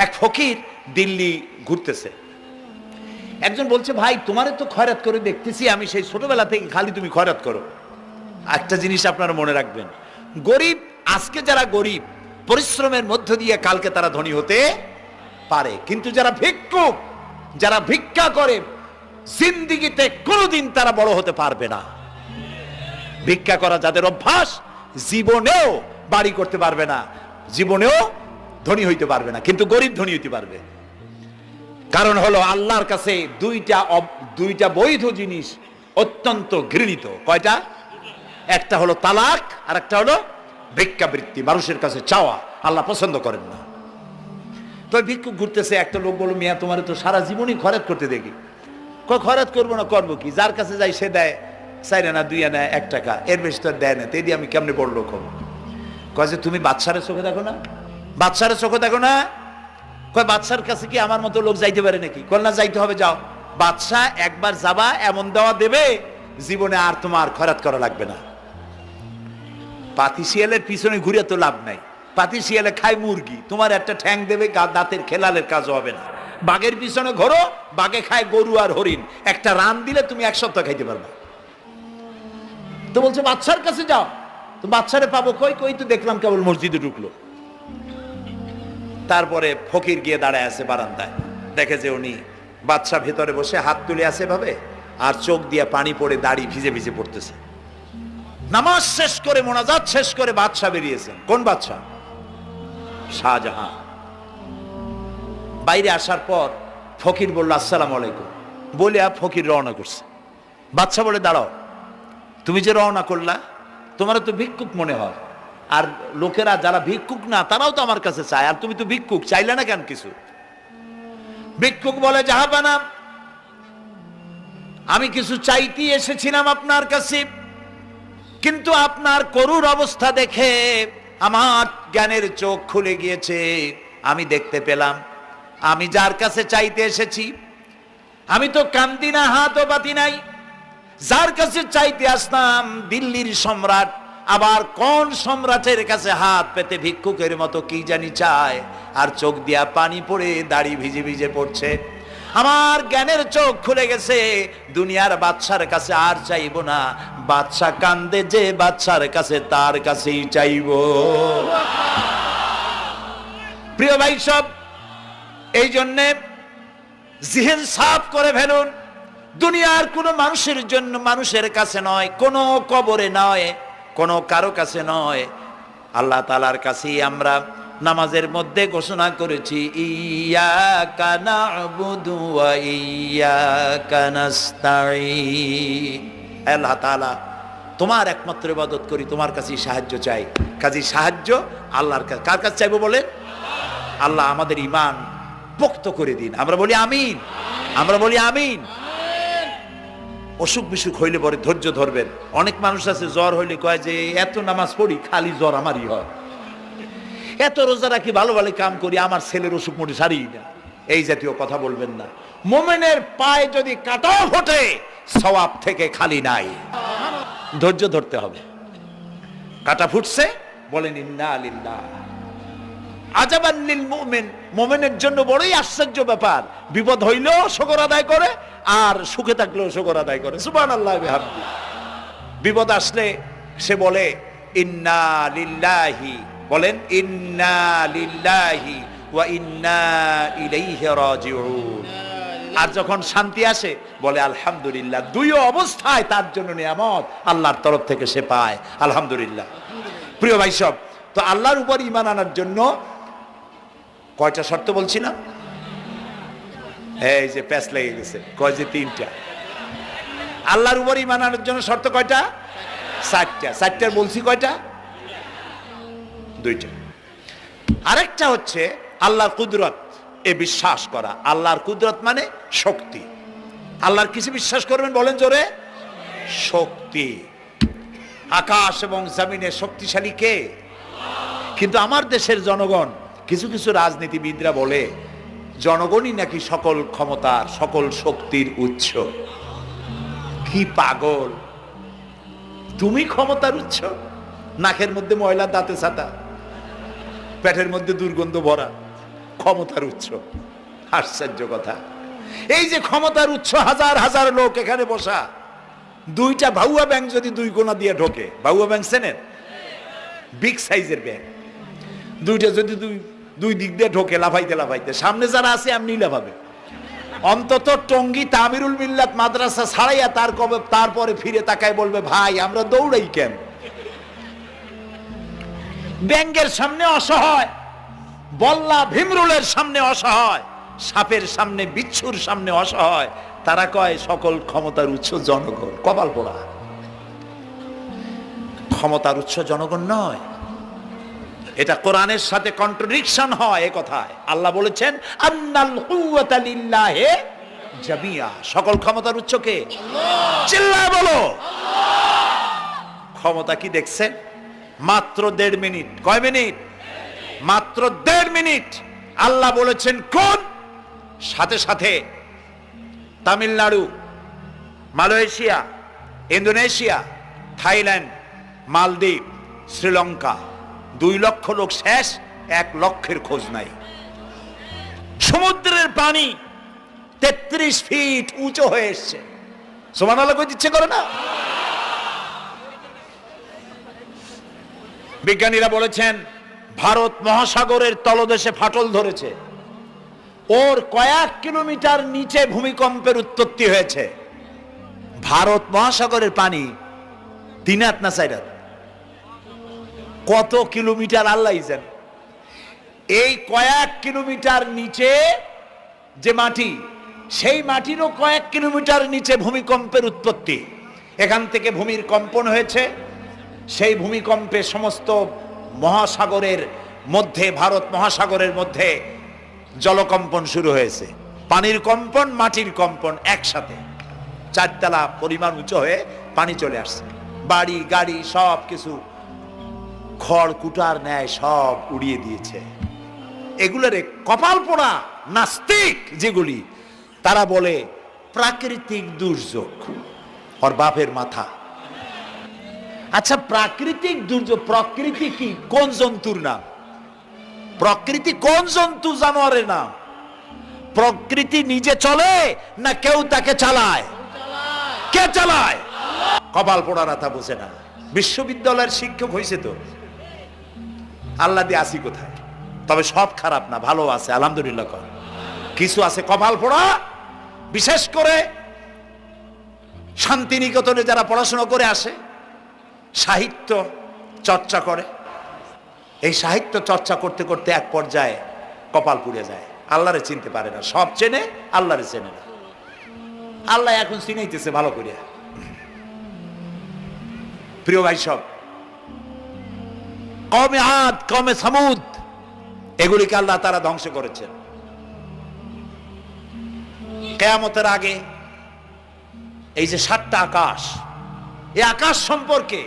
এক ফকির দিল্লি ঘুরতেছে, একজন বলছে, ভাই তোমারে তো খয়রাত করে দেখতেছি আমি সেই ছোটবেলা থেকে, খালি তুমি খয়রাত করো। একটা জিনিস আপনারা মনে রাখবেন, গরিব, আজকে যারা গরিব পরিশ্রমের মধ্য দিয়ে কালকে তারা ধনী হতে পারে, কিন্তু যারা ভিক্ষুক, যারা ভিক্ষা করে, জিন্দেগিতে কোনোদিন তারা বড় হতে পারবে না। ভিক্ষা করা যাদের অভ্যাস, জীবনেও বাড়ি করতে পারবে না, জীবনেও ধনী হইতে পারবে না, কিন্তু গরিব ধনী হইতে পারবে। কারণ হলো আল্লাহর কাছে দুইটা বৈধ জিনিস অত্যন্ত ঘৃণিত। কয়টা? একটা হলো তালাক, আর একটা হলো ভিক্ষাবৃত্তি, মানুষের কাছে চাওয়া। আল্লাহ পছন্দ করেন না। তো ভিক্ষুক ঘুরতেছে, একটা লোক বলল, মিয়া তোমার তো সারা জীবনই খরচ করতে দেখি। খরচ করবো না, করবো কি? যার কাছে যাই সে দেয় 4 আনা 2 আনা 1 টাকা, এর বেশি তো দেয় না, তেদি আমি কেমনে বড় লোক হবো? কয় যে তুমি বাদশারে চোখে দেখো না, বাদশারে চোখে দেখো না। কয় বাদশার কাছে কি আমার মতো লোক যাইতে পারে নাকি? কল না, যাইতে হবে, যাও। বাদশা একবার যাবা, এমন দেওয়া দেবে জীবনে আর তোমার খরচ করা লাগবে না। পাতি শিয়ালের পিছনে ঘুরে তো লাভ নাই, পাতি শিয়ালে খায় মুরগি, তোমার একটা ঠ্যাং দেবে, দাঁতের খেলালের কাজও হবে না। বাঘের পিছনে ঘোরো, বাঘে খায় গরু আর হরিণ, একটা রান দিলে তুমি 1 সপ্তাহ খাইতে পারবে। তো বলছে বাদশার কাছে যাও। তো বাদশারে পাবো কই? কই তো দেখলাম কেবল মসজিদে ঢুকলো। তারপরে ফকির গিয়ে দাঁড়ায় আছে বারান্দায়, দেখে যে উনি বাদশা ভেতরে বসে হাত তুলে আছে ভাবে, আর চোখ দিয়ে পানি পড়ে দাড়ি ভিজে ভিজে পড়তেছে। নামাজ শেষ করে, মোনাজাত শেষ করে বাদশা বেরিয়েছেন। কোন বাদশা? শাহজাহান। বাইরে আসার পর ফকির বলল, আসসালামু আলাইকুম বলে ফকির রওনা করছে। বাদশা বলে, দাঁড়াও, তুমি যে রওনা করলা, তোমার তো ভিক্ষুক মনে হয়, আর লোকেরা যারা ভিক্ষুক না তারাও তো আমার কাছে চায়, আর তুমি তো ভিক্ষুক, চাইলে না কেন কিছু? ভিক্ষুক বলে, জাহাপানা, আমি কিছু চাইতে এসেছিলাম আপনার কাছে, কিন্তু আপনার করুণ অবস্থা দেখে আমার জ্ঞানের চোখ খুলে গিয়েছে। আমি দেখতে পেলাম আমি যার কাছে চাইতে এসেছি, আমি তো কান্দি না, হাতও পাতি নাই। যার কাছে চাইতে আসতাম দিল্লির সম্রাট, আবার কোন সম্রাটের কাছে হাত পেতে ভিক্ষুকের মতো কি জানি চায়, আর চোখ দিয়া পানি পড়ে দাড়ি ভিজে ভিজে পড়ছে। আমার জ্ঞানের চোখ খুলে গেছে, দুনিয়ার বাদশার কাছে আর চাইব না। বাদশা কান্দে যে বাদশার কাছে, তার কাছেই চাইব। প্রিয় ভাই সব, এই জন্যে জিহ্ন সাফ করে ফেলুন। দুনিয়ার কোন মানুষের জন্য, মানুষের কাছে নয়, কোন কবরে নয়, কোন কারো কাছে নয়, আল্লাহ তাআলার কাছেই আমরা নামাজের মধ্যে ঘোষণা করেছি, ইয়্যাকা না'বুদু ওয়া ইয়্যাকা নাস্তাঈন। আল্লাহ তাআলা, তোমার একমাত্র ইবাদত করি, তোমার কাছেই সাহায্য চাই। কাজী সাহায্য আল্লাহর কাছে। কার কাছে চাইবো বলে? আল্লাহ আমাদের ঈমান পোক্ত করে দিন। আমরা বলি আমিন, আমরা বলি আমিন। অসুখ বিসুখ হইলে পরে ধৈর্য ধরবেন। অনেক মানুষ আছে জ্বর হইলে কয় যে এত নামাজ পড়ি খালি জ্বর আমারই হয়, এত রোজা রাখি, ভালো ভালো কাম করি, আমার ছেলের অসুখ মোটে সারি না। এই জাতীয় কথা বলবেন না। মুমিনের পায়ে যদি কাঁটাও ফোটে, সওয়াব থেকে খালি নাই। ধৈর্য ধরতে হবে। কাঁটা ফুটছে, বলেন ইন্না লিল্লাহ। আজাবান লিল মুমিন, মুমিনের জন্য বড়ই আশ্চর্য ব্যাপার, বিপদ হইলেও শুকর আদায় করে, আর সুখে থাকলেও শুকর আদায় করে। সুবহানাল্লাহ বিহামদি। বিপদ আসলে সে বলে ইন্না লিল্লাহি, বলেন ইন্না লিল্লাহি ওয়া ইন্না ইলাইহি রাজিউন। আর যখন শান্তি আসে বলে আলহামদুলিল্লাহ। দুই অবস্থায় তার জন্য নিয়ামত আল্লাহর তরফ থেকে সে পায়, আলহামদুলিল্লাহ। প্রিয় ভাই সব, তো আল্লাহর উপর ঈমান আনার জন্য কয়টা শর্ত বলছি না? এই যে প্যাচ লেগে গেছে, কয় যে 3টা। আল্লাহর উপর ঈমান আনার জন্য শর্ত কয়টা? 4টা। 4টার বলছি কয়টা? 2টা। আরেকটা হচ্ছে আল্লাহর কুদরত, এ বিশ্বাস করা। আল্লাহর কুদরত মানে শক্তি। আল্লাহর কিছু বিশ্বাস করবেন, বলেন জোরে? শক্তি। আকাশ এবং জমিনে শক্তিশালী কে? কিন্তু আমার দেশের জনগণ, কিছু কিছু রাজনীতিবিদরা বলে জনগণই নাকি সকল ক্ষমতার, সকল শক্তির উৎস। কি পাগল! তুমি ক্ষমতার উৎস? নাকের মধ্যে ময়লা, দাঁতে ছাতা, পেটের মধ্যে দুর্গন্ধ ভরা, ক্ষমতার উৎস। আশ্চর্য কথা, এই যে ক্ষমতার উৎস, হাজার হাজার লোক এখানে বসা, দুইটা ভাউয়া ব্যাংক যদি দুই কোণা দিয়ে ঢোকে, ভাউয়া ব্যাংক চেনেন? বিগ সাইজের ব্যাংক, দুইটা যদি দুই দিক দিয়ে ঢোকে লাফাইতে লাফাইতে, সামনে যারা আছে এমনি লাফাবে। অন্তত টঙ্গী তামিরুল মিল্লাত মাদ্রাসা ছাড়াইয়া তারপরে ফিরে তাকায় বলবে, ভাই আমরা দৌড়াই কেন? ব্যাংকের সামনে অসহায়, বল্লা ভীমরুলের সামনে অসহায়, সাপের সামনে বিচ্ছুর সামনে অসহায়, তারা কয় সকল ক্ষমতার উৎস জনগণ। কপাল পোড়া, ক্ষমতার উৎস জনগণ নয়। এটা কোরআনের সাথে কন্ট্রাডিকশন হয় এ কথায়। আল্লাহ বলেছেন আন্নাল কুওয়াতা লিল্লাহি জামিয়া, সকল ক্ষমতার উৎস কে? আল্লাহ। চিল্লায় বলো আল্লাহ। ক্ষমতা কি দেখছেন? মাত্র 1.5 মিনিট। কয় মিনিট? মাত্র 1.5 মিনিট। আল্লাহ বলেছেন কোন, সাথে সাথে তামিলনাড়ু, মালয়েশিয়া, ইন্দোনেশিয়া, থাইল্যান্ড, মালদ্বীপ, শ্রীলঙ্কা, 2 লক্ষ লোক শেষ, 1 লক্ষের খোঁজ নাই। সমুদ্রের পানি 33 ফিট উঁচু হয়ে এসছে। সুবহানাল্লাহ কইতে ইচ্ছে করে না? বিজ্ঞানীরা বলেছেন ভারত মহাসাগরের তলদেশে ফাটল ধরেছে, ওর কয়েক কিলোমিটার নিচে ভূমিকম্পের উৎপত্তি হয়েছে। ভারত মহাসাগরের পানি 3 হাত না 4 হাত, কত কিলোমিটার আল্লাহ জানে। এই কয়েক কিলোমিটার নিচে যে মাটি, সেই মাটিরও কয়েক কিলোমিটার নিচে ভূমিকম্পের উৎপত্তি। এখান থেকে ভূমির কম্পন হয়েছে, সেই ভূমিকম্পে সমস্ত মহাসাগরের মধ্যে, ভারত মহাসাগরের মধ্যে জলকম্পন শুরু হয়েছে। পানির কম্পন, মাটির কম্পন একসাথে 4 তলা পরিমাণ উঁচু হয়ে পানি চলে আসছে। বাড়ি গাড়ি সব কিছু খড় কুটার ন্যায় সব উড়িয়ে দিয়েছে। এগুলোর কপাল পোড়া নাস্তিক যেগুলি, তারা বলে প্রাকৃতিক দুর্যোগ। ওর বাপের মাথা। আচ্ছা, প্রাকৃতিক দুর্যোগ, প্রকৃতি কি? কোন জন্তুর নাম? প্রকৃতি কোন জন্তু জানোয়ারের নাম? প্রকৃতি নিজে চলে না কেউ তাকে চালায়? কে চালায়? কপাল পোড়ারা তা বোঝে না। বিশ্ববিদ্যালয়ের শিক্ষক হয়েছে তো, আল্লাহ দিয়ে আসি কোথায়? তবে সব খারাপ না, ভালো আছে আলহামদুলিল্লাহ। কিছু আছে কপাল পোড়া, বিশেষ করে শান্তিনিকেতনে যারা পড়াশোনা করে আসে, সাহিত্য চর্চা করে, এই সাহিত্য চর্চা করতে করতে এক পর্যায়ে কপাল পুড়ে যায়, আল্লাহরে চিনতে পারে না। সব চেনে, আল্লাহরে চেনে না। আল্লাহ এখন চিনাইতেছে ভালো করে। প্রিয় ভাই সব, কওমে আদ, কওমে সামুদ, এগুলিকে আল্লাহ তারা ধ্বংস করেছেন। কিয়ামতের আগে এই যে 7টা আকাশ, এই আকাশ সম্পর্কে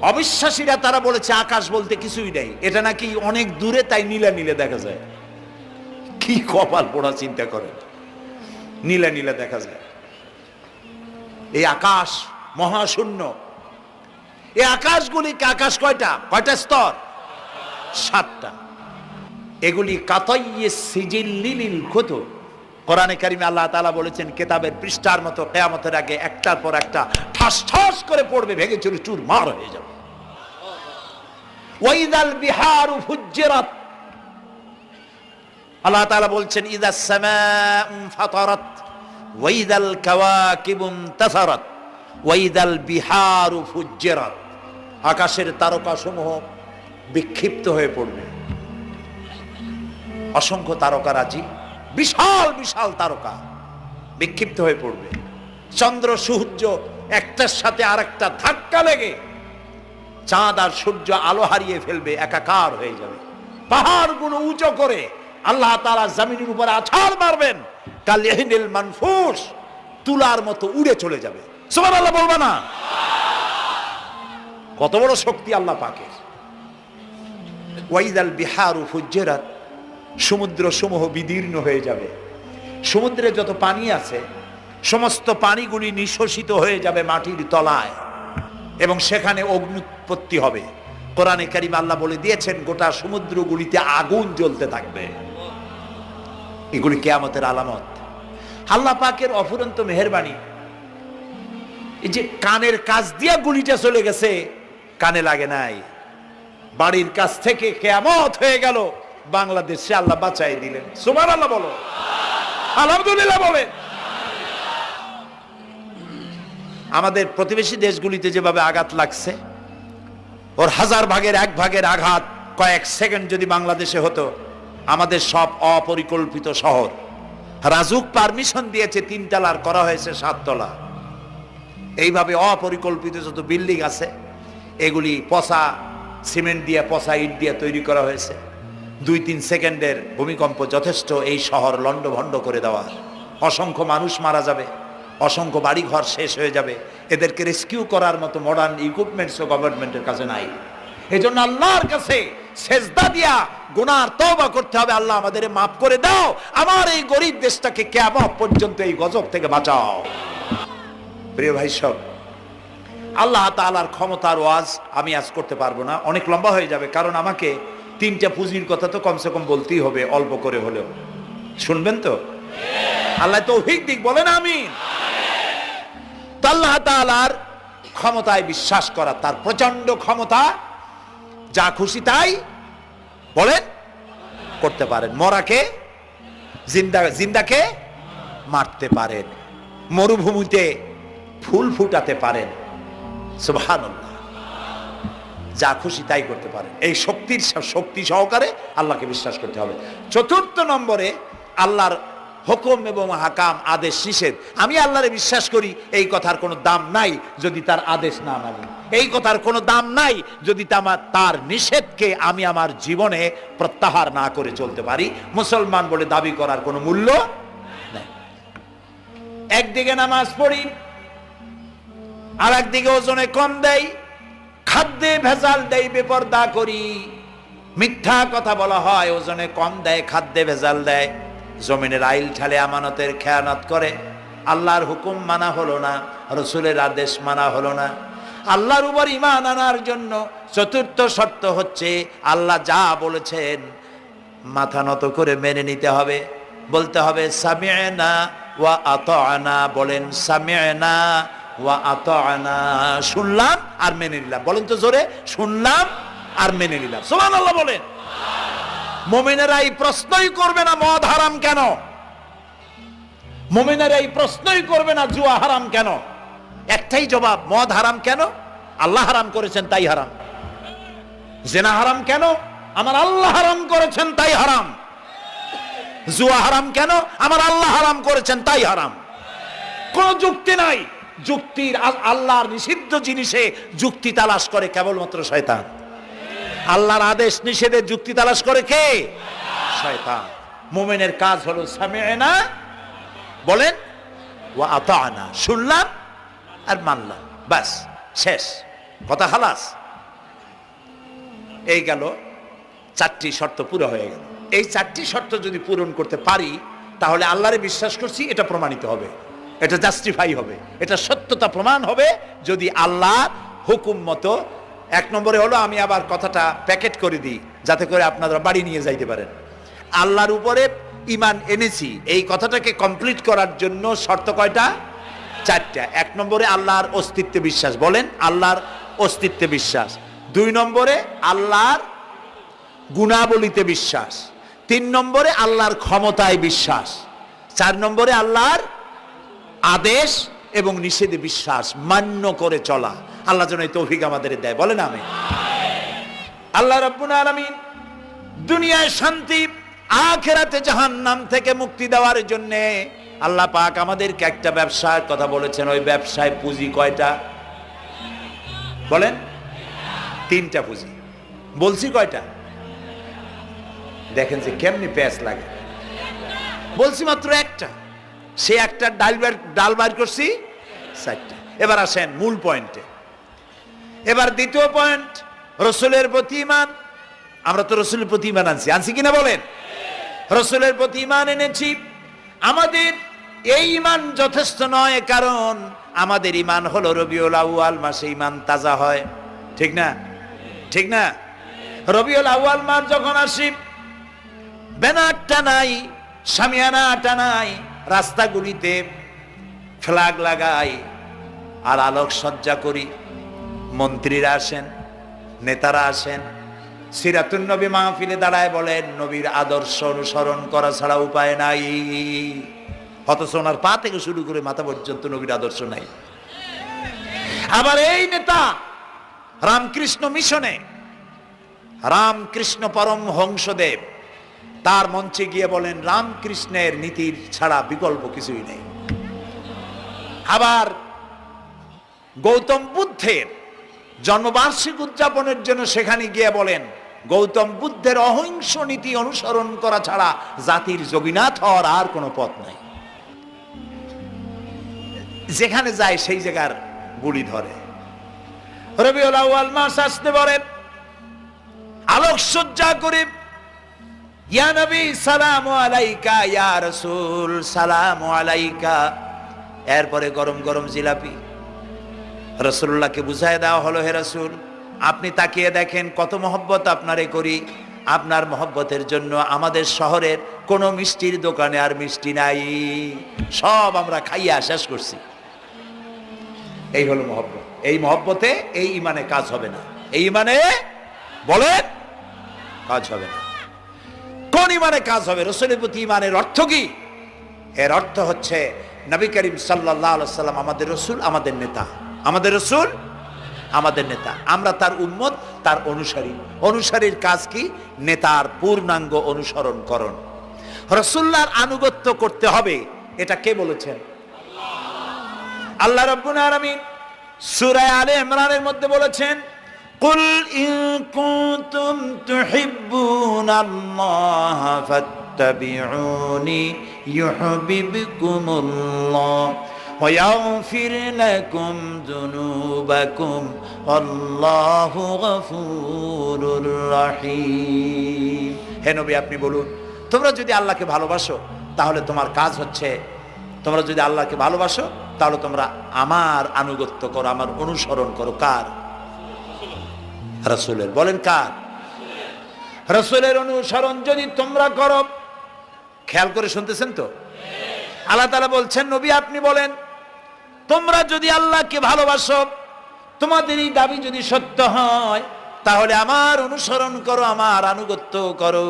অবিশ্বাসীরা তারা বলেছে আকাশ বলতে কিছুই নাই, এটা নাকি অনেক দূরে, তাই নীলা নীলে দেখা যায়। কি কপাল পোড়া চিন্তা করেন, নীলা নীলা দেখা যায়। এই আকাশ মহাশূন্য। এই আকাশগুলিকে, আকাশ কয়টা? কয়টা স্তর? 7টা। এগুলি কাতাইয়ে সিজিল্লিল কুতুব। কোরআনে কারিমে আল্লাহ তাআলা বলেছেন কিতাবের পৃষ্ঠার মতো কিয়ামতের আগে একটার পর একটা ঠাস ঠাস করে পড়বে, ভেঙে চুরে চুরমার হয়ে যাবে। ওয়াইদাল বিহারু ফুজ্জিরাত, আল্লাহ তাআলা বলছেন ইদাস সামাউ ফাতারাত ওয়াইদাল কাওয়াকিবু ইনতাসারাত ওয়াইদাল বিহারু ফুজ্জিরাত। আকাশের তারকাসমূহ বিক্ষিপ্ত হয়ে পড়বে। অসংখ্য তারকারাজি, বিশাল বিশাল তারকা বিক্ষিপ্ত হয়ে পড়বে। চন্দ্র সূর্য একটার সাথে আরেকটা ধাক্কা লেগে চাঁদ আর সূর্য আলো হারিয়ে ফেলবে, একাকার হয়ে যাবে। পাহাড়গুলো উঁচু করে আল্লাহ তাআলা জমিনের উপরে আছাড় মারবেন, কালিহিনিল মানফুস, তুলার মতো উড়ে চলে যাবে। সুবহানাল্লাহ বলবা না? কত বড় শক্তি আল্লাহ পাকের। ওয়াইদাল বিহারু ফুজ্জিরাত, সমুদ্র সমূহ বিদীর্ণ হয়ে যাবে। সমুদ্রে যত পানি আছে সমস্ত পানিগুলি নিঃশোষিত হয়ে যাবে মাটির তলায়, এবং সেখানে অগ্নুৎপত্তি হবে। কোরআনে কারিম আল্লাহ বলে দিয়েছেন গোটা সমুদ্রগুলিতে আগুন জ্বলতে থাকবে। এগুলি কিয়ামতের আলামত। আল্লাহ পাকের অফুরন্ত মেহেরবানি। এই যে কানের কাছ দিয়া গুলিটা চলে গেছে, কানে লাগে নাই, বাড়ির কাছ থেকে কিয়ামত হয়ে গেল, বাংলাদেশে আল্লাহ বাঁচাই দিলেন। সুবহানাল্লাহ বলো, আলহামদুলিল্লাহ বলে। আমাদের প্রতিবেশী দেশগুলিতে যেভাবে আঘাত লাগছে, ওর 1000 ভাগের 1 ভাগের আঘাত কয়েক সেকেন্ড যদি বাংলাদেশে হতো, আমাদের সব অপরিকল্পিত শহর, রাজুক পারমিশন দিয়েছে 3 তলার, করা হয়েছে 7 তলা। এইভাবে অপরিকল্পিত যত বিল্ডিং আছে এগুলি পচা সিমেন্ট দিয়ে, পচা ইট দিয়ে তৈরি করা হয়েছে। 2-3 সেকেন্ডের ভূমিকম্প যথেষ্ট এই শহর লন্ডভন্ড করে দেওয়ার। অসংখ্য মানুষ মারা যাবে, অসংখ্য বাড়িঘর শেষ হয়ে যাবে। এদেরকে রেস্কিউ করার মতো মডার্ন ইকুইপমেন্টসও গভর্নমেন্টের কাছে নাই। এজন্য আল্লাহর কাছে সেজদা দিয়া গুনার তওবা করতে হবে, আল্লাহ আমাদের মাফ করে দাও, আমার এই গরিব দেশটাকে কিয়ামত পর্যন্ত এই গজব থেকে বাঁচাও। প্রিয় ভাই সব, আল্লাহ তাআলার ক্ষমতার ওয়াজ আমি আজ করতে পারবো না, অনেক লম্বা হয়ে যাবে, কারণ আমাকে 3টা পুঁজির কথা তো কমসে কম বলতেই হবে, অল্প করে হলেও। শুনবেন তো? আল্লাহ তৌফিক দিক, বলেন আমিন। তো আল্লাহ তাআলার ক্ষমতায় বিশ্বাস করা, তার প্রচন্ড ক্ষমতা, যা খুশি তাই বলেন করতে পারেন। মরাকে জিন্দাকে মারতে পারেন, মরুভূমিতে ফুল ফুটাতে পারেন। সুবহানাল্লাহ, যা খুশি তাই করতে পারেন। এই শক্তি সহকারে আল্লাহকে বিশ্বাস করতে হবে। 4 নম্বরে আল্লাহর হুকুম এবং হাকাম, আদেশ নিষেধ। আমি আল্লাহরে বিশ্বাস করি, এই কথার কোনো দাম নাই যদি তার আদেশ না মানি। এই কথার কোনো দাম নাই যদি তার নিষেধকে আমি আমার জীবনে প্রত্যাহার না করে চলতে পারি। মুসলমান বলে দাবি করার কোনো মূল্য নাই। একদিকে নামাজ পড়ি, আর একদিকে ওজনে কম দেয়, খাদ্যে ভেজাল দেয়, বেপরদা করি, মিথ্যা কথা বলা হয়, ওজনে কম দেয়, খাদ্যে ভেজাল দেয়, জমিনের আইল ঠালে আমানতের খেয়ানত করে। আল্লাহর হুকুম মানা হলো না, রসুলের আদেশ মানা হলো না। আল্লাহর উপর ঈমান আনার জন্য 4র্থ শর্ত হচ্ছে আল্লাহ যা বলেছেন মাথা নত করে মেনে নিতে হবে, বলতে হবে সামি'না ওয়া আতা'না। বলেন সামি'না ওয়া আতা'না, শুনলাম আর মেনে নিলাম। বলেন তো জোরে, শুনলাম আর মেনে নিলাম। সুবহানাল্লাহ বলেন। মুমিনেরা এই প্রশ্নই করবে না মদ হারাম কেন, মুমিনেরা এই প্রশ্নই করবে না জুয়া হারাম কেন। একটাই জবাব, মদ হারাম কেন? আল্লাহ হারাম করেছেন তাই হারাম। জিনা হারাম কেন? আমার আল্লাহ হারাম করেছেন তাই হারাম। জুয়া হারাম কেন? আমার আল্লাহ হারাম করেছেন তাই হারাম। কোন যুক্তি নাই। যুক্তির, আল্লাহর নিষিদ্ধ জিনিসে যুক্তি তালাশ করে কেবলমাত্র শয়তান। আল্লাহর আদেশ নিষেধের যুক্তি তালাশ করে কে? শয়তান। মুমিনের কাজ হলো সামি'না, বলেন, ওয়া আতা'না, শুনলাম আর মানলাম, বাস, শেষ কথা, খালাস। এই গেল 4টি শর্ত পুরো হয়ে গেল। এই 4টি শর্ত যদি পূরণ করতে পারি তাহলে আল্লাহরে বিশ্বাস করছি এটা প্রমাণিত হবে, এটা জাস্টিফাই হবে, এটা সত্যতা প্রমাণ হবে যদি আল্লাহ হুকুম মতো। 1 নম্বরে হলো, আমি আবার কথাটা প্যাকেট করে দিই যাতে করে আপনারা বাড়ি নিয়ে যাইতে পারেন। আল্লাহর উপরে ঈমান এনেছি, এই কথাটাকে কমপ্লিট করার জন্য শর্ত কয়টা? 4টা। 1 নম্বরে আল্লাহর অস্তিত্বে বিশ্বাস, বলেন আল্লাহর অস্তিত্বে বিশ্বাস। 2 নম্বরে আল্লাহর গুণাবলীতে বিশ্বাস। 3 নম্বরে আল্লাহর ক্ষমতায় বিশ্বাস। 4 নম্বরে আল্লাহর আদেশ এবং নিষেধে বিশ্বাস, মান্য করে চলা। আল্লাহ যেন এই তৌফিক আমাদের দেয়, বলেন আমিন। আল্লাহ রাব্বুল আলামিন দুনিয়ায় শান্তি, আখিরাতে জাহান্নাম থেকে মুক্তি দেওয়ার জন্য আল্লাহ পাক আমাদেরকে একটা ব্যবসার কথা বলেছেন। ওই ব্যবসায় পুঁজি কয়টা? বলেন। 3টা পুঁজি। বলছি কয়টা? দেখেন যে কেমনি প্যাঁচ লাগে। বলছি মাত্র একটা, সে একটা ডাল বার করছি 4টা। এবার আসেন মূল পয়েন্টে। এবার দ্বিতীয় পয়েন্ট, রসুলের প্রতি ঈমান। আমরা তো রসুলের প্রতি ঈমান আনছি কিনা বলেন? রসুলের প্রতি ঈমান এনেছি। আমাদের এই ঈমান যথেষ্ট নয়, কারণ আমাদের ঈমান হলো রবিউল আউয়াল মাসে ঈমান তাজা হয়, ঠিক না? ঠিক না? রবিউল আউয়াল মাস যখন আসি, ব্যানার টানাই, শামিয়ানা টানাই, রাস্তাগুলিতে ফ্ল্যাগ লাগাই আর আলোক সজ্জা করি। মন্ত্রীরা আসেন, নেতারা আসেন, সিরাতুন নবী মাহফিলে দাঁড়ায় বলেন নবীর আদর্শ অনুসরণ করা ছাড়া উপায় নাই। অথচ ওনার পা থেকে শুরু করে মাথা পর্যন্ত নবীর আদর্শ নাই। আবার এই নেতা রামকৃষ্ণ মিশনে, রামকৃষ্ণ পরমহংসদেব তার মঞ্চে গিয়ে বলেন রামকৃষ্ণের নীতির ছাড়া বিকল্প কিছুই নেই। আবার গৌতম বুদ্ধের জন্মবার্ষিকী উদযাপনের জন্য সেখানে গিয়ে বলেন গৌতম বুদ্ধের অহিংস নীতি অনুসরণ করা ছাড়া জাতির যোগীনাথ হওয়ার আর কোনো পথ নাই। যেখানে যায় সেই জায়গার গুলি ধরে। রবিউল আউয়াল মাস আসতে পারে, আলোকসজ্জা করে ইয়া নবী সালামু আলাইকা, ইয়া রাসূল সালামু আলাইকা। এরপরে গরম গরম জিলাপি রাসূলুল্লাহকে বুঝায় দেওয়া হলো, হে রাসূল আপনি তাকিয়ে দেখেন কত মহব্বত আপনারে করি, আপনার মহব্বতের জন্য আমাদের শহরের কোনো মিষ্টির দোকানে আর মিষ্টি নাই, সব আমরা খাইয়া শেষ করছি। এই হলো মহব্বত। এই মহব্বতে এই ইমানে কাজ হবে না। এই ইমানে বলেন কাজ হবে না। কোন ইমানে কাজ হবে? রাসূলের প্রতি ইমানের অর্থ কি? এর অর্থ হচ্ছে নবী করিম সাল্লাল্লাহু আলাইহি সাল্লাম আমাদের রাসূল, আমাদের নেতা। আমাদের রাসূল আমাদের নেতা, আমরা তার উম্মত, তার অনুসারী। অনুসারীর কাজ কি? নেতার পূর্ণাঙ্গ অনুসরণ করণ। রাসূলুল্লাহর আনুগত্য করতে হবে, এটা কে বলেছেন? আল্লাহ রাব্বুল আলামিন সূরা আলে ইমরানের মধ্যে বলেছেন কুল ইন কুনতুম তুহিব্বুনাল্লাহ ফাত্তাবিউনি ইউহিব্বুকুমুল্লাহ ওয়া ইয়াগফির লাকুম যুনুবাকুম আল্লাহু গফুরুর রহিম। হে নবী আপনি বলুন, তোমরা যদি আল্লাহকে ভালোবাসো তাহলে তোমার কাজ হচ্ছে, তোমরা যদি আল্লাহকে ভালোবাসো তাহলে তোমরা আমার আনুগত্য করো, আমার অনুসরণ করো। কার? রাসূলের। বলেন কার? রাসূলের অনুসরণ যদি তোমরা করো, খেয়াল করে শুনতেছেন তো? আল্লাহ তাআলা বলছেন নবী আপনি বলেন তোমরা যদি আল্লাহকে ভালোবাসো, তোমাদের এই দাবি যদি সত্য হয় তাহলে আমার অনুসরণ করো, আমার আনুগত্য করো।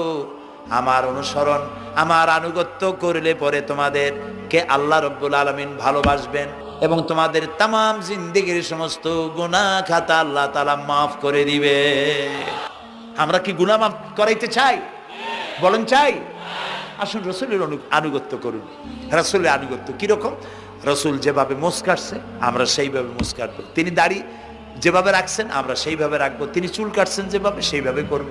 আমার অনুসরণ, আমার আনুগত্য করলে পরে তোমাদেরকে আল্লাহ রাব্বুল আলামিন ভালোবাসবেন এবং তোমাদের তামাম জিন্দেগির সমস্ত গুনাহ খাতা আল্লাহ তাআলা মাফ করে দিবে। আমরা কি গুনাহ মাফ করাইতে চাই? বলেন চাই? আসুন রাসূলের আনুগত্য করুন। রাসূলের আনুগত্য কিরকম? রাসূল যেভাবে মোস কাটছে আমরা সেইভাবে মোস কাটবো। তিনি দাড়ি যেভাবে রাখছেন আমরা সেইভাবে রাখবো। তিনি চুল কাটছেন যেভাবে সেইভাবে করব।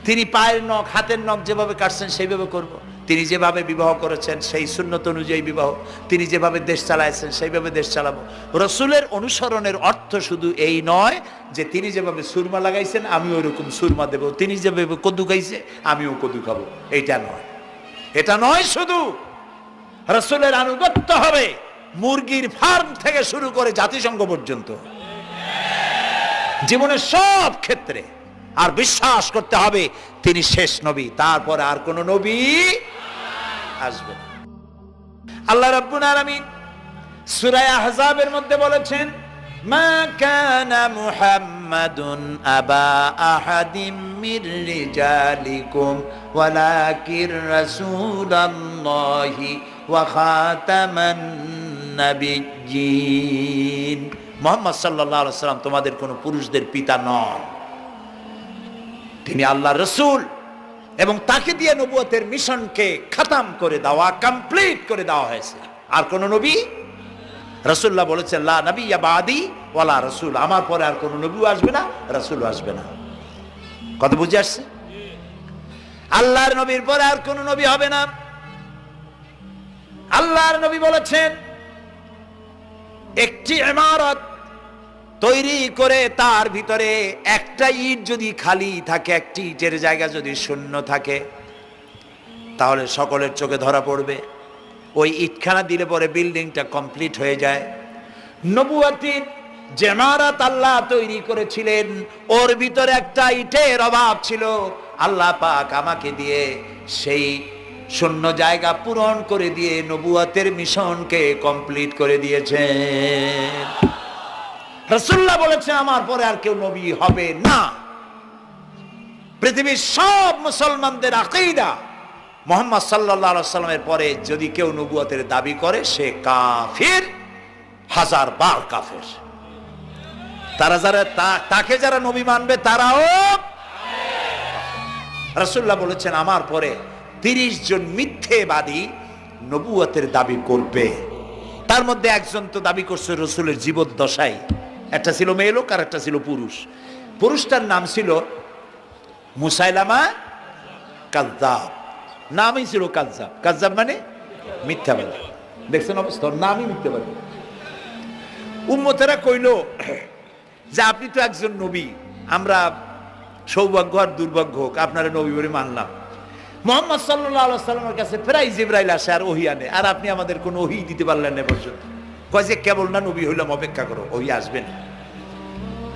তিনি পায়ের নখ, হাতের নখ যেভাবে কাটছেন সেইভাবে করব। তিনি যেভাবে বিবাহ করেছেন সেই সুন্নত অনুযায়ী বিবাহ, তিনি যেভাবে দেশ চালাইছেন সেইভাবে দেশ চালাবো। রাসূলের অনুসরণের অর্থ শুধু এই নয় যে তিনি যেভাবে সুরমা লাগাইছেন আমি ওইরকম সুরমা দেব, তিনি যেভাবে কদু খাইছে আমিও কদু খাবো, এইটা নয়। এটা নয়, শুধু রাসূলের আনুগত্য হবে মুরগির ফার্ম থেকে শুরু করে জাতিসংঘ পর্যন্ত, জীবনের সব ক্ষেত্রে। আর বিশ্বাস করতে হবে তিনি শেষ নবী, তারপরে আর কোন নবী আসবে না। আল্লাহ রাব্বুল আলামিন সূরা আহজাবের মধ্যে বলেছেন মা কানা মুহাম্মাদুন আবা আহাদিম মির রিজালিকুম ওয়ালাকির রাসূলুল্লাহি ওয়া খাতামান নাবিয়্যিন। মুহাম্মদ সাল্লাল্লাহু আলাইহি ওয়াসাল্লাম তোমাদের কোন পুরুষদের পিতা নন, তিনি আল্লাহর রাসূল এবং তাকে দিয়ে নবুয়তের মিশনকে খতম করে দেওয়া, কমপ্লিট করে দেওয়া হয়েছে। আর কোন নবী, রাসূলুল্লাহ বলেছেন লা নবিয়্যা বাদি ওয়ালা রাসূল, আমার পরে আর কোন নবীও আসবে না, রাসূলও আসবে না। কথা বুঝে আসছে? আল্লাহর নবীর পরে আর কোন নবী হবে না। আল্লাহর নবী বলেছেন একটি ইমারত তৈরি করে তার ভিতরে একটা ইট যদি খালি থাকে, একটি ইটের জায়গা যদি শূন্য থাকে তাহলে সকলের চোখে ধরা পড়বে। ওই ইটখানা দিলে পরে বিল্ডিংটা কমপ্লিট হয়ে যায়। নবুয়তের যে ইমারত আল্লাহ তৈরি করেছিলেন ওর ভিতরে একটা ইটের অভাব ছিল, আল্লাহ পাক আমাকে দিয়ে সেই শূন্য জায়গা পূরণ করে দিয়ে নবুয়তের মিশনকে কমপ্লিট করে দিয়েছেন। রাসূলুল্লাহ বলেছেন আমার পরে আর কেউ নবী হবে না। পৃথিবীর সব মুসলমানদের আকীদা মুহাম্মদ সাল্লাল্লাহু আলাইহি ওয়াসাল্লামের পরে যদি কেউ নবুয়তের দাবি করে সে কাফির, হাজার বার কাফির। তারা যারা তাকে যারা নবী মানবে তারাও। রাসূলুল্লাহ বলেছেন আমার পরে 30 জন মিথ্যেবাদী নবুয়তের দাবি করবে। তার মধ্যে একজন তো দাবি করছে রাসূলের জীবদ্দশায়, একটা ছিল মেয়ে লোক আর একটা ছিল পুরুষ। পুরুষটার নাম ছিল মুসাইলামা কাযযাব, নামই ছিল কাযযাব। কাযযাব মানে মিথ্যাবাদী। দেখছেন অবস্থা, নামই মিথ্যাবাদী। উম্মতেরা কইল যে আপনি তো একজন নবী, আমরা সৌভাগ্য আর দুর্ভাগ্য হোক আপনারা নবী বলে মানলাম। মুহাম্মদ সাল্লাল্লাহু আলাইহি ওয়াসাল্লামের কাছে প্রায় জিবরাইল আসে আর ওহী আনে, আর আপনি আমাদের কোনো ওহী দিতে পারলেন না পর্যন্ত। কয় যে কেবল না নবী হইলাম, অপেক্ষা করো, ওহী আসবে না।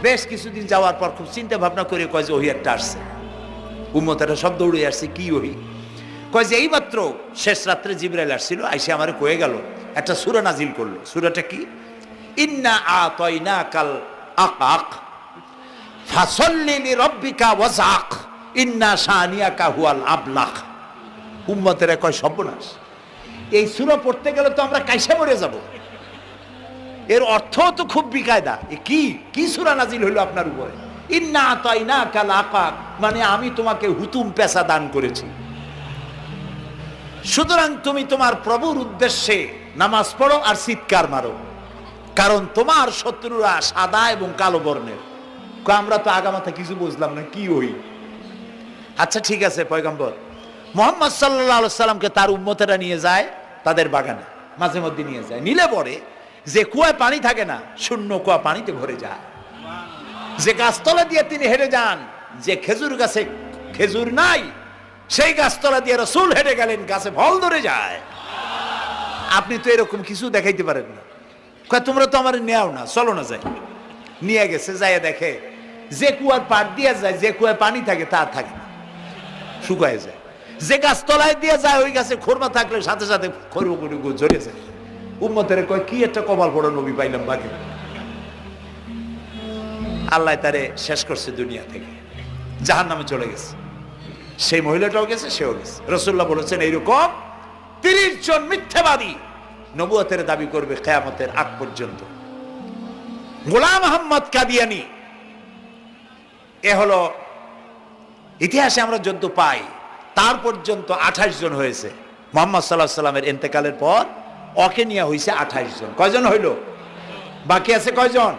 বেশ কিছুদিন যাওয়ার পর খুব চিন্তা ভাবনা করে কয় যে ওহী একটা আসছে। উম্মতেরা সব দৌড়ে আসছে, কি ওহী? কয় যে এইমাত্র শেষ রাত্রে জিবরাইল আসছিল, আইসে আমারে কয়ে গেল একটা সূরা নাজিল করলো। সূরাটা কি? ইন্না আতাইনাকাল আকাক ফাসাল্লি লিরাব্বিকা ওয়াজআক ইন্না শানিয়াকা হুয়াল আবলাক। উম্মতেরা কয় সর্বনাশ, এই সূরা পড়তে গেলে তো আমরা কাইসা মরে যাব। এর অর্থ তো খুব বিকায়দা। কি কি সূরা নাজিল হইল আপনার উপরে? ইন্না আতাইনাকাল আকাক মানে আমি তোমাকে হুতুম পেশা দান করেছি, সুতরাং তুমি তোমার প্রভুর উদ্দেশ্যে নামাজ পড়ো আর চিৎকার মারো, কারণ তোমার শত্রুরা সাদা এবং কালো বর্ণের। আমরা তো আগামাথা কিছু বুঝলাম না, কি ওই? আচ্ছা ঠিক আছে, পয়গম্বর মুহাম্মদ সাল্লাল্লাহু আলাইহি সাল্লামকে তার উম্মতেরা নিয়ে যায় তাদের বাগানে, মাঝে মধ্যে নিয়ে যায়। নিলে পরে যে কুয়ায় পানি থাকে না, শূন্য কুয়া পানিতে ভরে যায়। যে গাছতলা দিয়ে তিনি হেঁটে যান, যে খেজুর গাছে খেজুর নাই সেই গাছতলা দিয়ে রাসূল হেঁটে গেলেন, গাছে ফল ধরে যায়। আপনি তো এরকম কিছু দেখাইতে পারেন না। কয় তোমরা তো আমার নেও না, চলো না যাই। নিয়ে গেছে, যাইয়া দেখে যে কুয়ার পাড় দিয়ে যায়, যে কুয়ায় পানি থাকে তার থাকে না, শুকায় যায়। যে গাছ তলায় দিয়ে যায় ওই গাছে খোরমা থাকলে সাথে সাথে খরু ঝরে যায়। উম্মতের কয় কি একটা কপাল পড়া নবী পাইলাম বাকি। আল্লাহ তারে শেষ করছে দুনিয়া থেকে, জাহান্নামে চলে গেছে। সেই মহিলাটাও গেছে, সেও গেছে। রাসূলুল্লাহ বলেছেন এইরকম 30 জন মিথ্যাবাদী নবুয়তের দাবি করবে কিয়ামতের আগ পর্যন্ত। গোলাম আহমদ কাদিয়ানী, এ হলো ইতিহাসে আমরা যদ্য পাই তার পর্যন্ত 28 জন হয়েছে। মুহাম্মদ সাল্লাল্লাহু আলাইহি সাল্লামের ইন্তেকালের পর ওকে নিয়ে হয়েছে 28 জন। কয়জন হইল? বাকি আছে কয়জন?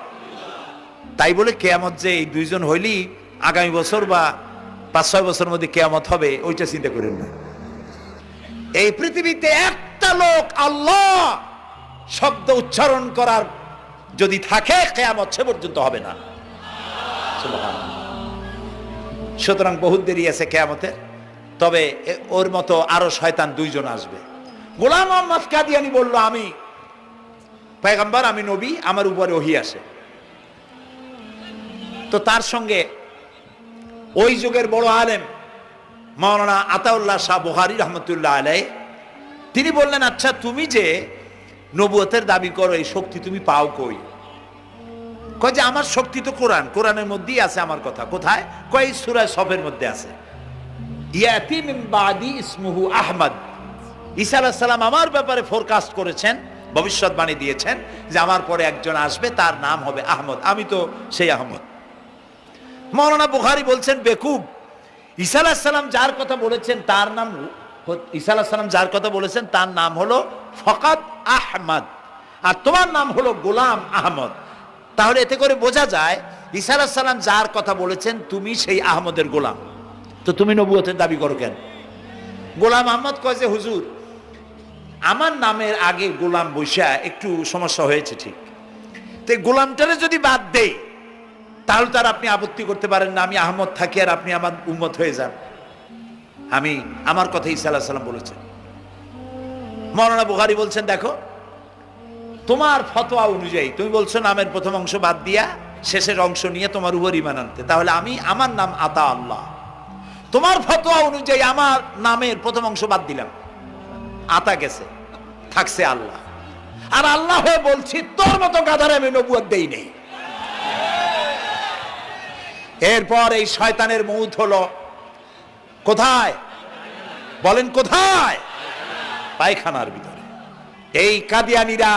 তাই বলে কিয়ামত যে এই 2 জন হইলি আগামী বছর বা 5-6 বছরের মধ্যে কিয়ামত হবে ওইটা চিন্তা করেন না। এই পৃথিবীতে একটা লোক আল্লাহ শব্দ উচ্চারণ করার যদি থাকে কিয়ামত সে পর্যন্ত হবে না। সুবহানাল্লাহ। সুতরাং বহুত দেরি আছে কিয়ামতে। তবে ওর মতো আরো শয়তান 2 জন আসবে। গোলাম আহমদ কাদিয়ানী বলল আমি পয়গম্বর, আমি নবী, আমার উপরে ওহী আসে। তো তার সঙ্গে ওই যুগের বড় আলেম মাওলানা আতাউল্লাহ শাহ বুখারী রহমতুল্লাহ আলাইহি তিনি বললেন, আচ্ছা তুমি যে নবুয়তের দাবি করো এই শক্তি তুমি পাও কই? কয় যে আমার শক্তি তো কোরআন, কোরআনের মধ্যেই আছে আমার কথা। কোথায়? কয় সূরা সফের মধ্যে আছে, ইয়াতি মিন বাদি ইসমুহু আহমদ। ঈসা আলাইহিস সালাম আমার ব্যাপারে ফোরকাস্ট করেছেন, ভবিষ্যৎবাণী দিয়েছেন যে আমার পরে একজন আসবে তার নাম হবে আহমদ, আমি তো সেই আহমদ। মাওলানা বুখারী বলছেন বেকুব, ঈসা আলাইহিস সালাম যার কথা বলেছেন তার নাম, ঈসা আলাইহিস সালাম যার কথা বলেছেন তার নাম হলো ফকাত আহমদ, আর তোমার নাম হলো গোলাম আহমদ। তাহলে এতে করে বোঝা যায় ঈসা আলাইহিস সালাম যার কথা বলেছেন তুমি সেই আহমদের গোলাম, তো তুমি নবুয়তের দাবি করো কেন? গোলাম আহমদ কয় যে হুজুর আমার নামের আগে গোলাম বৈশা একটু সমস্যা হয়েছে, ঠিক, তো গোলামটারে যদি বাদ দেই তাহলে তার আপনি আপত্তি করতে পারেন না আমি আহমদ থাকি আর আপনি আমার উম্মত হয়ে যান। আমি আমার কথা ঈসা আলাইহিস সালাম বলেছেন। মাওলানা বুখারী বলছেন দেখো তোমার ফতোয়া অনুযায়ী তুমি বলছো নামের প্রথম অংশ বাদ দিয়া শেষের অংশ নিয়ে তোমার উপর ঈমান আনতে, তাহলে আমার নাম আতা আল্লাহ, তোমার ফতোয়া অনুযায়ী আমার নামের প্রথম অংশ বাদ দিলাম, আতা গেছে, থাকছে আল্লাহ। আর আল্লাহ হয়ে বলছি তোর মতো গাধারে আমি নবুয়ত দেই নেই। এরপর এই শয়তানের মউত হলো কোথায় বলেন? কোথায়? পায়খানার ভিতরে। এই কাদিয়ানীরা,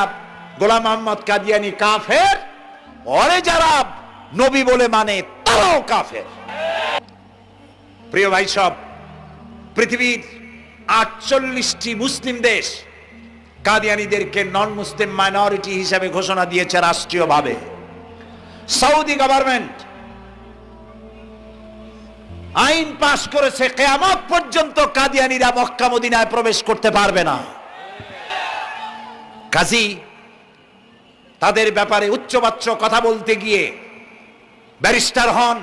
গোলাম মোহাম্মদ কাদিয়ানী কাফের, ওরে যারা নবী বলে মানে তারাও কাফের। প্রিয় ভাই সব, পৃথিবীর 48টি মুসলিম দেশ কাদিয়ানীদেরকে নন মুসলিম মাইনরিটি হিসেবে ঘোষণা দিয়েছে রাষ্ট্রীয়ভাবে। সৌদি গভর্নমেন্ট আইন পাশ করেছে কিয়ামত পর্যন্ত কাদিয়ানীরা মক্কা মদিনায় প্রবেশ করতে পারবে না। কাজী তাদের ব্যাপারে উচ্চবাচ্য কথা বলতে গিয়ে ব্যারিস্টার হন,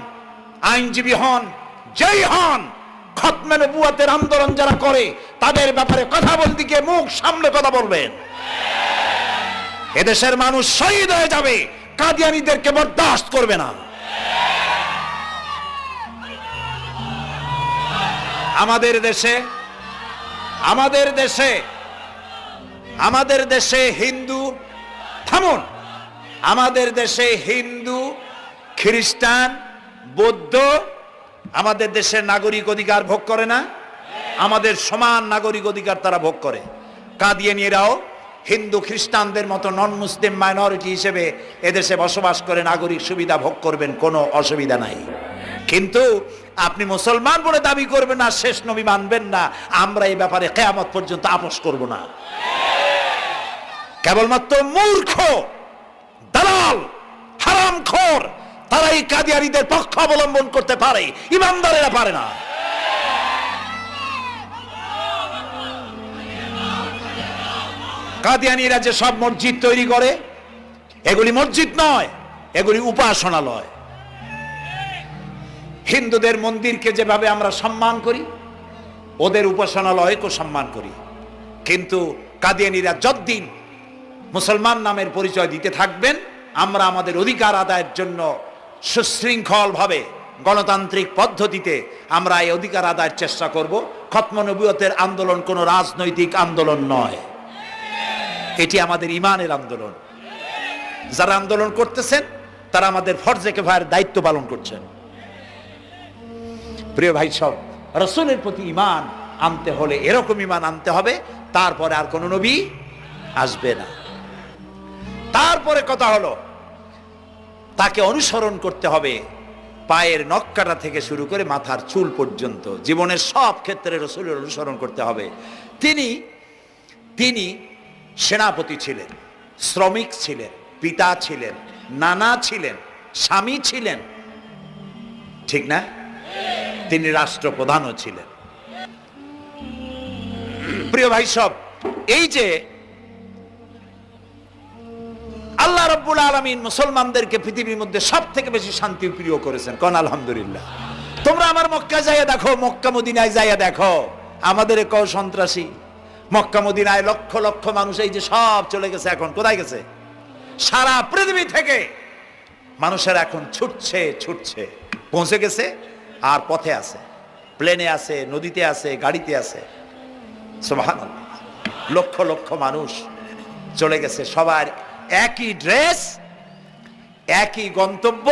আইনজীবী হন, যেই হন, খতমে নবুয়তের আন্দোলন যারা করে তাদের ব্যাপারে কথা বলতে গিয়ে মুখ সামনে কথা বলবেন। এদেশের মানুষ শহীদ হয়ে যাবে, কাদিয়ানীদেরকে বরদাস্ত করবে না। আমাদের দেশে হিন্দু, থামুন, আমাদের দেশে হিন্দু, খ্রিস্টান, বৌদ্ধ আমাদের দেশের নাগরিক অধিকার ভোগ করে না? আমাদের সমান নাগরিক অধিকার তারা ভোগ করে। কাদিয়ানীরাও হিন্দু খ্রিস্টানদের মতো নন মুসলিম মাইনরিটি হিসেবে এদেশে বসবাস করে নাগরিক সুবিধা ভোগ করবেন, কোনো অসুবিধা নাই। কিন্তু আপনি মুসলমান বলে দাবি করবেন না, শেষ নবী মানবেন না, আমরা এই ব্যাপারে কিয়ামত পর্যন্ত আপোষ করব না। কেবলমাত্র মূর্খ, দালাল, হারামখোর তারাই কাদিয়ানীদের পক্ষ অবলম্বন করতে পারে, ইমানদারেরা পারে না। কাদিয়ানীরা যে সব মসজিদ তৈরি করে, এগুলি মসজিদ নয়, এগুলি উপাসনালয়। হিন্দুদের মন্দিরকে যেভাবে আমরা সম্মান করি, ওদের উপাসনালয়কে সম্মান করি। কিন্তু কাদিয়ানীরা যতদিন মুসলমান নামের পরিচয় দিতে থাকবেন, আমরা আমাদের অধিকার আদায়ের জন্য সুশৃঙ্খল ভাবে গণতান্ত্রিক পদ্ধতিতে আমরা এই অধিকার আদায়ের চেষ্টা করব। খতম নবুয়তের আন্দোলন কোনো রাজনৈতিক আন্দোলন নয়, এটি আমাদের ইমানের আন্দোলন। যারা আন্দোলন করতেছেন তারা আমাদের ফরজে কিফায়ার দায়িত্ব পালন করছেন। প্রিয় ভাই সব, রাসূলের প্রতি ঈমান আনতে হলে এরকম ঈমান আনতে হবে, তারপরে আর কোনো নবী আসবে না। তারপরে কথা হলো তাকে অনুসরণ করতে হবে পায়ের নখকাটা থেকে শুরু করে মাথার চুল পর্যন্ত, জীবনের সব ক্ষেত্রে রাসূলের অনুসরণ করতে হবে। তিনি সেনাপতি ছিলেন, শ্রমিক ছিলেন, পিতা ছিলেন, নানা ছিলেন, স্বামী ছিলেন, ঠিক না? তিনি রাষ্ট্রপ্রধানও ছিলেন। প্রিয় ভাই সব, এই যে আল্লাহ রাব্বুল আলামিন মুসলমানদেরকে পৃথিবীর মধ্যে সব থেকে বেশি শান্তি প্রিয় করেছেন, কোন আলহামদুলিল্লাহ। তোমরা আমার মক্কা যাইয়া দেখো, মক্কা মদিনায় যাইয়া দেখো, আমাদের কও সন্ত্রাসী। মক্কা মদিনায় লক্ষ লক্ষ মানুষ এই যে সব চলে গেছে, এখন কোথায় গেছে? সারা পৃথিবী থেকে মানুষের এখন ছুটছে, পৌঁছে গেছে, আর পথে আছে, প্লেনে আছে, নদীতে আছে, গাড়িতে আছে। সুবহানাল্লাহ, লক্ষ লক্ষ মানুষ চলে গেছে, সবার একই ড্রেস, একই গন্তব্য,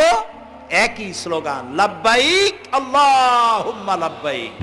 একই স্লোগান, লাব্বাইক আল্লাহুম্মা লাব্বাইক।